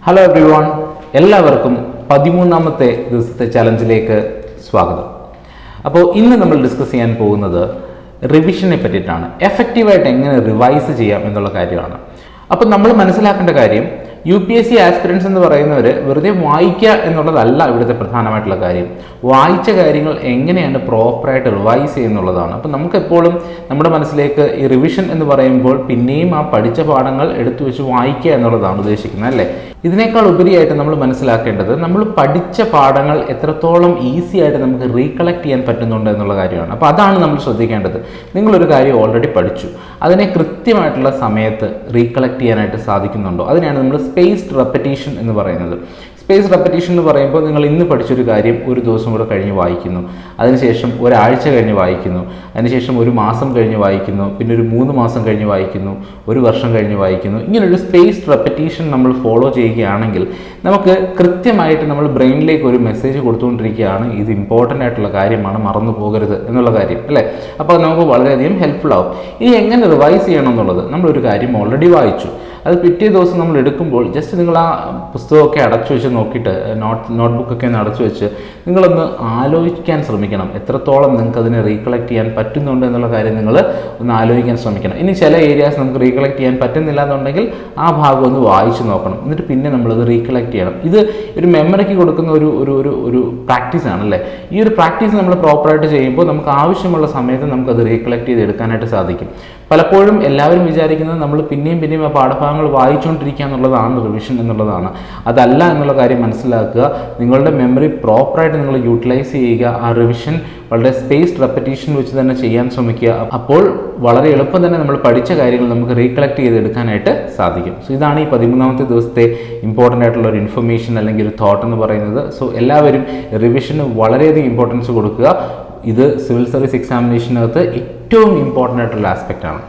Hello everyone, എല്ലാവർക്കും 13ാമത്തെ ദിവസത്തെ ചലഞ്ചിലേക്ക് സ്വാഗതം. അപ്പോൾ ഇന്ന് നമ്മൾ ഡിസ്കസ് ചെയ്യാൻ പോകുന്നത് റിവിഷനെ പറ്റിയിട്ടാണ്. എഫക്റ്റീവായിട്ട് എങ്ങനെ റിവൈസ് ചെയ്യാം എന്നുള്ള കാര്യമാണ്. അപ്പോൾ നമ്മൾ മനസ്സിലാക്കേണ്ട കാര്യം, UPSC ആസ്പിറൻസ് എന്ന് പറയുന്നവർ വെറുതെ വായിക്കുക എന്നുള്ളതല്ല ഇവിടുത്തെ പ്രധാനമായിട്ടുള്ള കാര്യം. വായിച്ച കാര്യങ്ങൾ എങ്ങനെയാണ് പ്രോപ്പറായിട്ട് റിവൈസ് ചെയ്യുന്നുള്ളതാണ്. അപ്പോൾ നമുക്കെപ്പോഴും നമ്മുടെ മനസ്സിലേക്ക് ഈ റിവിഷൻ എന്ന് പറയുമ്പോൾ പിന്നെയും ആ പഠിച്ച പാഠങ്ങൾ എടുത്തു വെച്ച് വായിക്കുക എന്നുള്ളതാണ് ഉദ്ദേശിക്കുന്നത്, അല്ലേ? ഇതിനേക്കാൾ ഉപരിയായിട്ട് നമ്മൾ മനസ്സിലാക്കേണ്ടത് നമ്മൾ പഠിച്ച പാഠങ്ങൾ എത്രത്തോളം ഈസി ആയിട്ട് നമുക്ക് റീകളക്ട് ചെയ്യാൻ പറ്റുന്നുണ്ട് എന്നുള്ള കാര്യമാണ്. അപ്പോൾ അതാണ് നമ്മൾ ശ്രദ്ധിക്കേണ്ടത്. നിങ്ങളൊരു കാര്യം ഓൾറെഡി പഠിച്ചു, അതിനെ കൃത്യമായിട്ടുള്ള സമയത്ത് റീകളക്ട് ചെയ്യാനായിട്ട് സാധിക്കുന്നുണ്ടോ? അതിനെയാണ് നമ്മൾ സ്പേസ്ഡ് റെപ്പറ്റീഷൻ എന്ന് പറയുന്നത്. സ്പേസ് റെപ്പറ്റീഷൻ എന്ന് പറയുമ്പോൾ നിങ്ങൾ ഇന്ന് പഠിച്ചൊരു കാര്യം ഒരു ദിവസം കൂടെ കഴിഞ്ഞ് വായിക്കുന്നു, അതിനുശേഷം ഒരാഴ്ച കഴിഞ്ഞ് വായിക്കുന്നു, അതിനുശേഷം ഒരു മാസം കഴിഞ്ഞ് വായിക്കുന്നു, പിന്നെ ഒരു 3 മാസം കഴിഞ്ഞ് വായിക്കുന്നു, ഒരു വർഷം കഴിഞ്ഞ് വായിക്കുന്നു. ഇങ്ങനൊരു സ്പേസ്ഡ് റെപ്പറ്റീഷൻ നമ്മൾ ഫോളോ ചെയ്യുകയാണെങ്കിൽ നമുക്ക് കൃത്യമായിട്ട് നമ്മൾ ബ്രെയിനിലേക്ക് ഒരു മെസ്സേജ് കൊടുത്തുകൊണ്ടിരിക്കുകയാണ്, ഇത് ഇമ്പോർട്ടൻ്റ് ആയിട്ടുള്ള കാര്യമാണ്, മറന്നു പോകരുത് എന്നുള്ള കാര്യം, അല്ലേ? അപ്പോൾ നമുക്ക് വളരെയധികം ഹെൽപ്ഫുൾ ആവും. ഇനി എങ്ങനെ റിവൈസ് ചെയ്യണം എന്നുള്ളത്, നമ്മളൊരു കാര്യം ഓൾറെഡി വായിച്ചു, അത് പിറ്റേ ദിവസം നമ്മൾ എടുക്കുമ്പോൾ ജസ്റ്റ് നിങ്ങൾ ആ പുസ്തകമൊക്കെ അടച്ചു വെച്ച് നോക്കിയിട്ട് നോട്ട്ബുക്കൊക്കെ ഒന്ന് അടച്ചു വെച്ച് നിങ്ങളൊന്ന് ആലോചിക്കാൻ ശ്രമിക്കണം. എത്രത്തോളം നിങ്ങൾക്ക് അതിനെ റീകളക്ട് ചെയ്യാൻ പറ്റുന്നുണ്ട് എന്നുള്ള കാര്യം നിങ്ങൾ ഒന്ന് ആലോചിക്കാൻ ശ്രമിക്കണം. ഇനി ചില ഏരിയാസ് നമുക്ക് റീകളക്ട് ചെയ്യാൻ പറ്റുന്നില്ല എന്നുണ്ടെങ്കിൽ ആ ഭാഗം ഒന്ന് വായിച്ച് നോക്കണം, എന്നിട്ട് പിന്നെ നമ്മളത് റീകളക്ട് ചെയ്യണം. ഇത് ഒരു മെമ്മറിക്ക് കൊടുക്കുന്ന ഒരു പ്രാക്ടീസാണ്, അല്ലേ? ഈ ഒരു പ്രാക്ടീസ് നമ്മൾ പ്രോപ്പറായിട്ട് ചെയ്യുമ്പോൾ നമുക്ക് ആവശ്യമുള്ള സമയത്ത് നമുക്കത് റീകളക്ട് ചെയ്ത് എടുക്കാനായിട്ട് സാധിക്കും. പലപ്പോഴും എല്ലാവരും വിചാരിക്കുന്നത് നമ്മൾ പിന്നെയും ആ പാഠഭാഗങ്ങൾ വായിച്ചുകൊണ്ടിരിക്കുക എന്നുള്ളതാണ് റിവിഷൻ എന്നുള്ളതാണ്. അതല്ല എന്നുള്ള കാര്യം മനസ്സിലാക്കുക. നിങ്ങളുടെ മെമ്മറി പ്രോപ്പറായിട്ട് നിങ്ങൾ യൂട്ടിലൈസ് ചെയ്യുക. ആ റിവിഷൻ വളരെ സ്പേസ്ഡ് റെപ്പറ്റീഷൻ വെച്ച് തന്നെ ചെയ്യാൻ ശ്രമിക്കുക. അപ്പോൾ വളരെ എളുപ്പം തന്നെ നമ്മൾ പഠിച്ച കാര്യങ്ങൾ നമുക്ക് റീകളക്ട് ചെയ്തെടുക്കാനായിട്ട് സാധിക്കും. സോ ഇതാണ് ഈ 13ാമത്തെ ദിവസത്തെ ഇമ്പോർട്ടൻ്റ് ആയിട്ടുള്ള ഒരു ഇൻഫർമേഷൻ അല്ലെങ്കിൽ ഒരു തോട്ട് എന്ന് പറയുന്നത്. സോ എല്ലാവരും റിവിഷന് വളരെയധികം ഇമ്പോർട്ടൻസ് കൊടുക്കുക. ഇത് സിവിൽ സർവീസ് എക്സാമിനേഷനകത്ത് ഏറ്റവും ഇമ്പോർട്ടൻ്റ് ആയിട്ടുള്ള ആസ്പെക്റ്റ് ആണ്.